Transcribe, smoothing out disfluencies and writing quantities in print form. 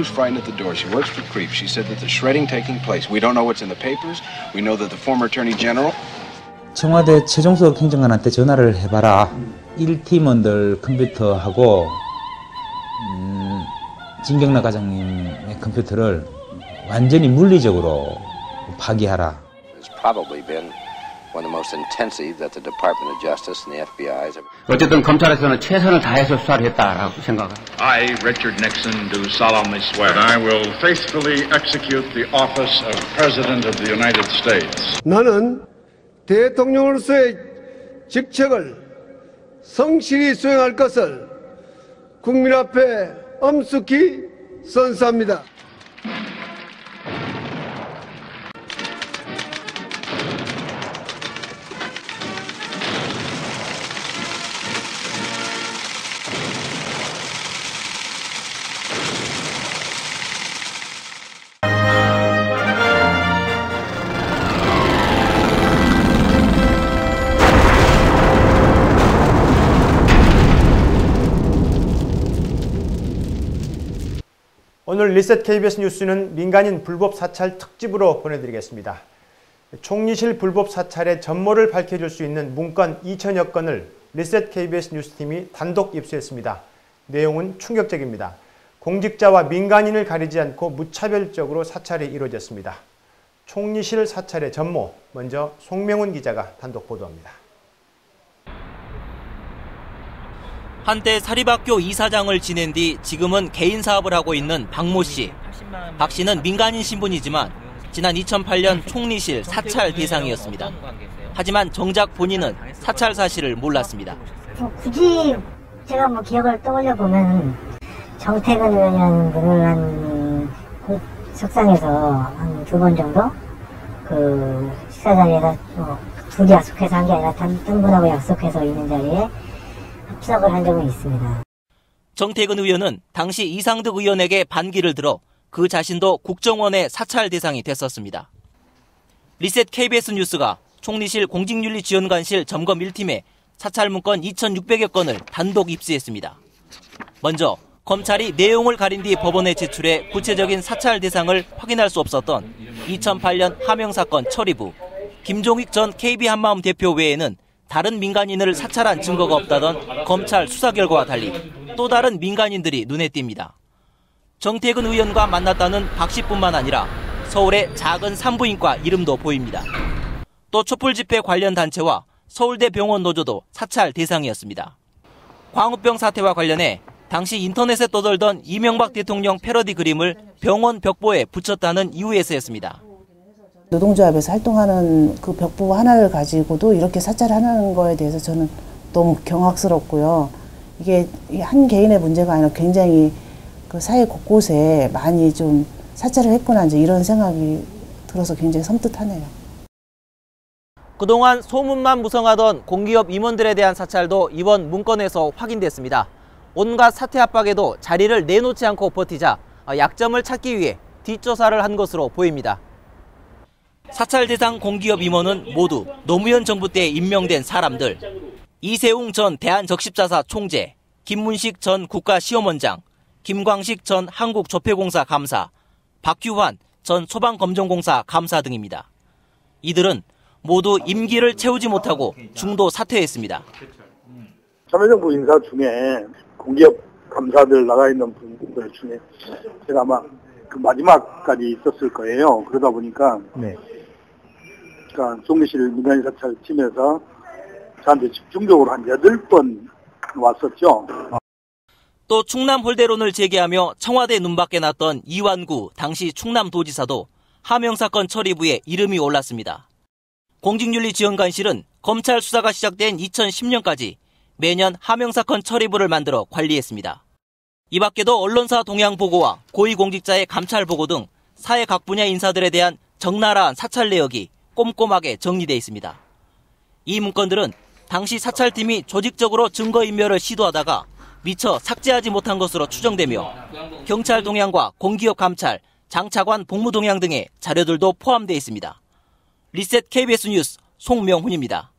who's frightened at the door. She works for Creep. She said that there's shredding taking place. We don't know what's in the papers. We know that the former Attorney General. 청와대 최종석 행정관한테 전화를 해봐라. 1팀원들 컴퓨터하고 진경락 과장님의 컴퓨터를 완전히 물리적으로 파기하라. It's probably been one of the most intensive that the Department of Justice and the FBI has ever. 어쨌든 검찰에서는 최선을 다해서 수사를 했다라고 생각합니다. I, Richard Nixon, do solemnly swear that I will faithfully execute the office of President of the United States. 나는 대통령으로서의 직책을 성실히 수행할 것을 국민 앞에 엄숙히 선서합니다. 오늘 리셋 KBS 뉴스는 민간인 불법 사찰 특집으로 보내드리겠습니다. 총리실 불법 사찰의 전모를 밝혀줄 수 있는 문건 2,000여 건을 리셋 KBS 뉴스팀이 단독 입수했습니다. 내용은 충격적입니다. 공직자와 민간인을 가리지 않고 무차별적으로 사찰이 이루어졌습니다. 총리실 사찰의 전모, 먼저 송명훈 기자가 단독 보도합니다. 한때 사립학교 이사장을 지낸 뒤 지금은 개인 사업을 하고 있는 박모 씨. 박 씨는 민간인 신분이지만 지난 2008년 총리실 사찰 대상이었습니다. 하지만 정작 본인은 사찰 사실을 몰랐습니다. 굳이 제가 기억을 떠올려 보면 정태근 의원이라는 분을 한 석상에서 한 2번 정도 그 식사 자리에서 둘이 약속해서 한 게 아니라 딴 분하고 약속해서 있는 자리에 합석을 한 적은 있습니다. 정태근 의원은 당시 이상득 의원에게 반기를 들어 그 자신도 국정원의 사찰 대상이 됐었습니다. 리셋 KBS 뉴스가 총리실 공직윤리지원관실 점검 1팀에 사찰 문건 2,600여 건을 단독 입수했습니다. 먼저 검찰이 내용을 가린 뒤 법원에 제출해 구체적인 사찰 대상을 확인할 수 없었던 2008년 하명 사건 처리부 김종익 전 KB 한마음 대표 외에는 다른 민간인을 사찰한 증거가 없다던 검찰 수사 결과와 달리 또 다른 민간인들이 눈에 띕니다. 정태근 의원과 만났다는 박 씨뿐만 아니라 서울의 작은 산부인과 이름도 보입니다. 또 촛불 집회 관련 단체와 서울대 병원 노조도 사찰 대상이었습니다. 광우병 사태와 관련해 당시 인터넷에 떠돌던 이명박 대통령 패러디 그림을 병원 벽보에 붙였다는 이유에서였습니다. 노동조합에서 활동하는 그 벽보 하나를 가지고도 이렇게 사찰하는 거에 대해서 저는 너무 경악스럽고요. 이게 한 개인의 문제가 아니라 굉장히 그 사회 곳곳에 많이 좀 사찰을 했구나 이제 이런 생각이 들어서 굉장히 섬뜩하네요. 그동안 소문만 무성하던 공기업 임원들에 대한 사찰도 이번 문건에서 확인됐습니다. 온갖 사퇴 압박에도 자리를 내놓지 않고 버티자 약점을 찾기 위해 뒷조사를 한 것으로 보입니다. 사찰 대상 공기업 임원은 모두 노무현 정부 때 임명된 사람들. 이세웅 전 대한적십자사 총재, 김문식 전 국가시험원장, 김광식 전 한국조폐공사 감사, 박규환 전 소방검정공사 감사 등입니다. 이들은 모두 임기를 채우지 못하고 중도 사퇴했습니다. 참여정부 인사 중에 공기업 감사들 나가 있는 분들 중에 제가 아마 그 마지막까지 있었을 거예요. 그러다 보니까 그러니까 총리실 민간인 사찰 팀에서 저한테 집중적으로 한 8번 왔었죠. 또 충남 홀대론을 제기하며 청와대 눈밖에 났던 이완구 당시 충남도지사도 하명사건 처리부에 이름이 올랐습니다. 공직윤리지원관실은 검찰 수사가 시작된 2010년까지 매년 하명사건 처리부를 만들어 관리했습니다. 이 밖에도 언론사 동향 보고와 고위공직자의 감찰 보고 등 사회 각 분야 인사들에 대한 적나라한 사찰 내역이 꼼꼼하게 정리되어 있습니다. 이 문건들은 당시 사찰팀이 조직적으로 증거인멸을 시도하다가 미처 삭제하지 못한 것으로 추정되며 경찰 동향과 공기업 감찰, 장차관 복무 동향 등의 자료들도 포함되어 있습니다. 리셋 KBS 뉴스 송명훈입니다.